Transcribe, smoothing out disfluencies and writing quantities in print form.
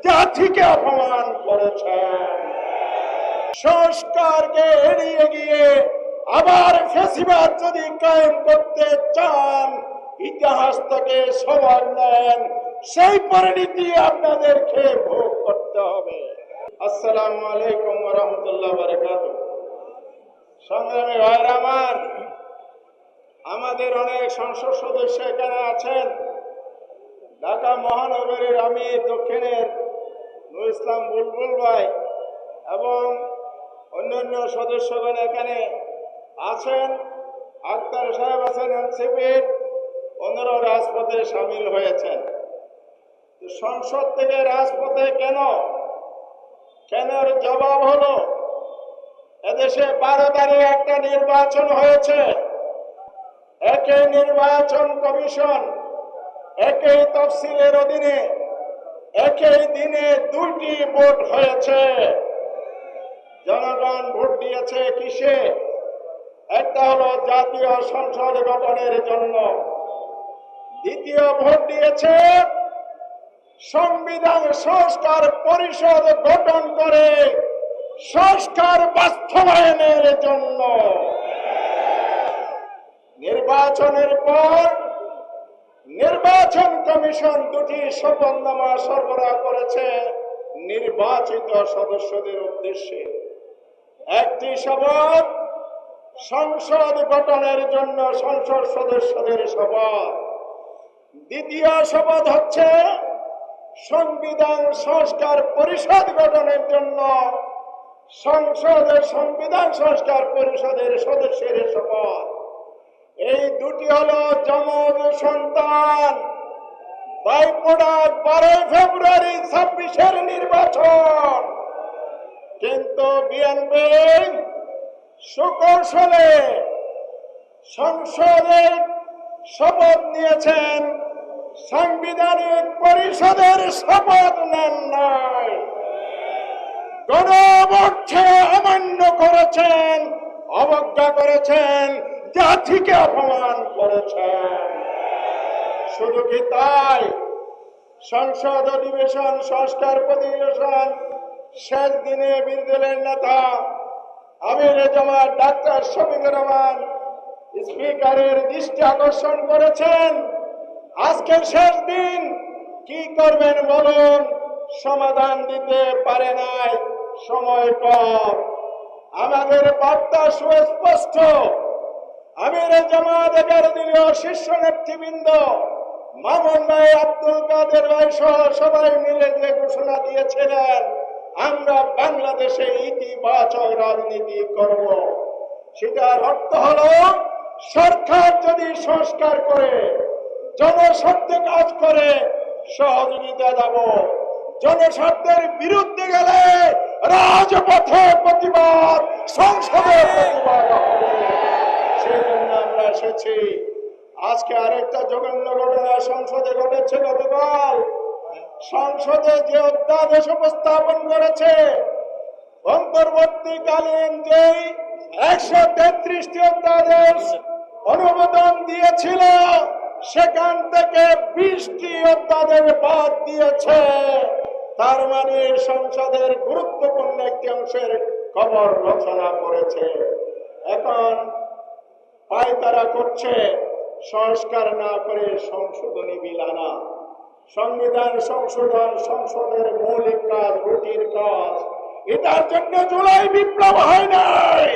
জাতিকে অপমান করেছেন। সংস্কারকে এড়িয়ে গিয়ে আবার ফ্যাসিবাদ যদি কায়েম করতে চান, ইতিহাস থেকে সবার নেন, সেই পরিণতি আপনাদেরকে ভোগ করতে হবে। আসসালামু আলাইকুম ওয়া রাহমাতুল্লাহি ওয়া বারাকাতুহু। সংগ্রামী ভাইরা আমার, আমাদের অনেক সংসদ সদস্য এখানে আছেন। ঢাকা মহানগরীর আমি দক্ষিণের নুর ইসলাম বুলবুল ভাই এবং অন্যান্য সদস্যগণ এখানে আছেন। আক্তার সাহেব আছেন এনসিপির, ওনারাও রাজপথে সামিল হয়েছেন। সংসদ থেকে রাজপথে কেন এর জবাব হলো, এদেশে 12 তারিখে একটা নির্বাচন হয়েছে। একই নির্বাচন কমিশন, একই তফসিলের অধীনে একই দিনে 2টি ভোট হয়েছে। জনগণ ভোট দিয়েছে কিসে? একটা হলো জাতীয় সংসদ গঠনের জন্য, দ্বিতীয় ভোট দিয়েছে সংবিধান সংস্কার পরিষদ গঠন করে সংস্কার বাস্তবায়নের জন্য। নির্বাচনের পর নির্বাচন কমিশন 2টি শপথনামা সরবরাহ করেছে নির্বাচিত সদস্যদের উদ্দেশ্যে। একটি শপথ সংসদ গঠনের জন্য সংসদ সদস্যদের শপথ, দ্বিতীয় শপথ হচ্ছে সংবিধান সংস্কার পরিষদ গঠনের জন্য সংসদের সংবিধান সংস্কার পরিষদের সদস্যের শপথ। এই 2টি হলো যমজ সন্তান। বাইপোড়া 12 ফেব্রুয়ারি 26-এর নির্বাচন, কিন্তু বিএনপি সুকৌশলে সংসদে শপথ নিয়েছেন, সাংবিধানিক পরিষদের শপথ নেন নাই। গণভোটকে অমান্য করেছেন, অবজ্ঞা করেছেন, জাতিকে অপমান করেছেন। শুধু কি তাই, সংসদ অধিবেশন সংস্কার অধিবেশন শেষ দিনে বিরোধী দলের নেতা আমির জামাত ডাক্তার শফিকুর রহমান স্পিকারের দৃষ্টি আকর্ষণ করেছেন। আজকের শেষ দিন, কি করবেন বলুন? সমাধান দিতে পারে নাই, সময় কম। আমাদের বার্তা সুস্পষ্ট। আমির জামাত 11 দলীয় শীর্ষ নেতৃবৃন্দ মামুন ভাই, আব্দুল কাদের ভাই সহ সবাই মিলে যে ঘোষণা দিয়েছিলেন, আমরা বাংলাদেশে ইতিবাচক রাজনীতি করব, সেটার অর্থ হলো সরকার যদি সংস্কার করে, জনস্বার্থে কাজ করে, সহযোগিতা দেব। জনস্বার্থের বিরুদ্ধে গেলে রাজপথে প্রতিবাদ, সংসদে প্রতিবাদ হবে। সেই জন্য আমরা এসেছি। আজকে আরেকটা জঘন্য ঘটনা সংসদে ঘটেছে। গতকাল সংসদে যে অধ্যাদেশ উপস্থাপন করেছে, অন্তর্বর্তীকালীন যে 133টি অধ্যাদেশ অনুমোদন দিয়েছিল, সেখান থেকে 20টি অধ্যাদেশ বাদ দিয়েছে। তার মানে সংসদের গুরুত্বপূর্ণ একটি অংশের খবর রচনা করেছে। এখন পায়তারা করছে সংস্কার না করে সংশোধনী বিল আনা। সংবিধান সংশোধন সংসদের মৌলিক কাজ, রুটির কাজ। এটার জন্য জুলাই বিপ্লব হয় নাই।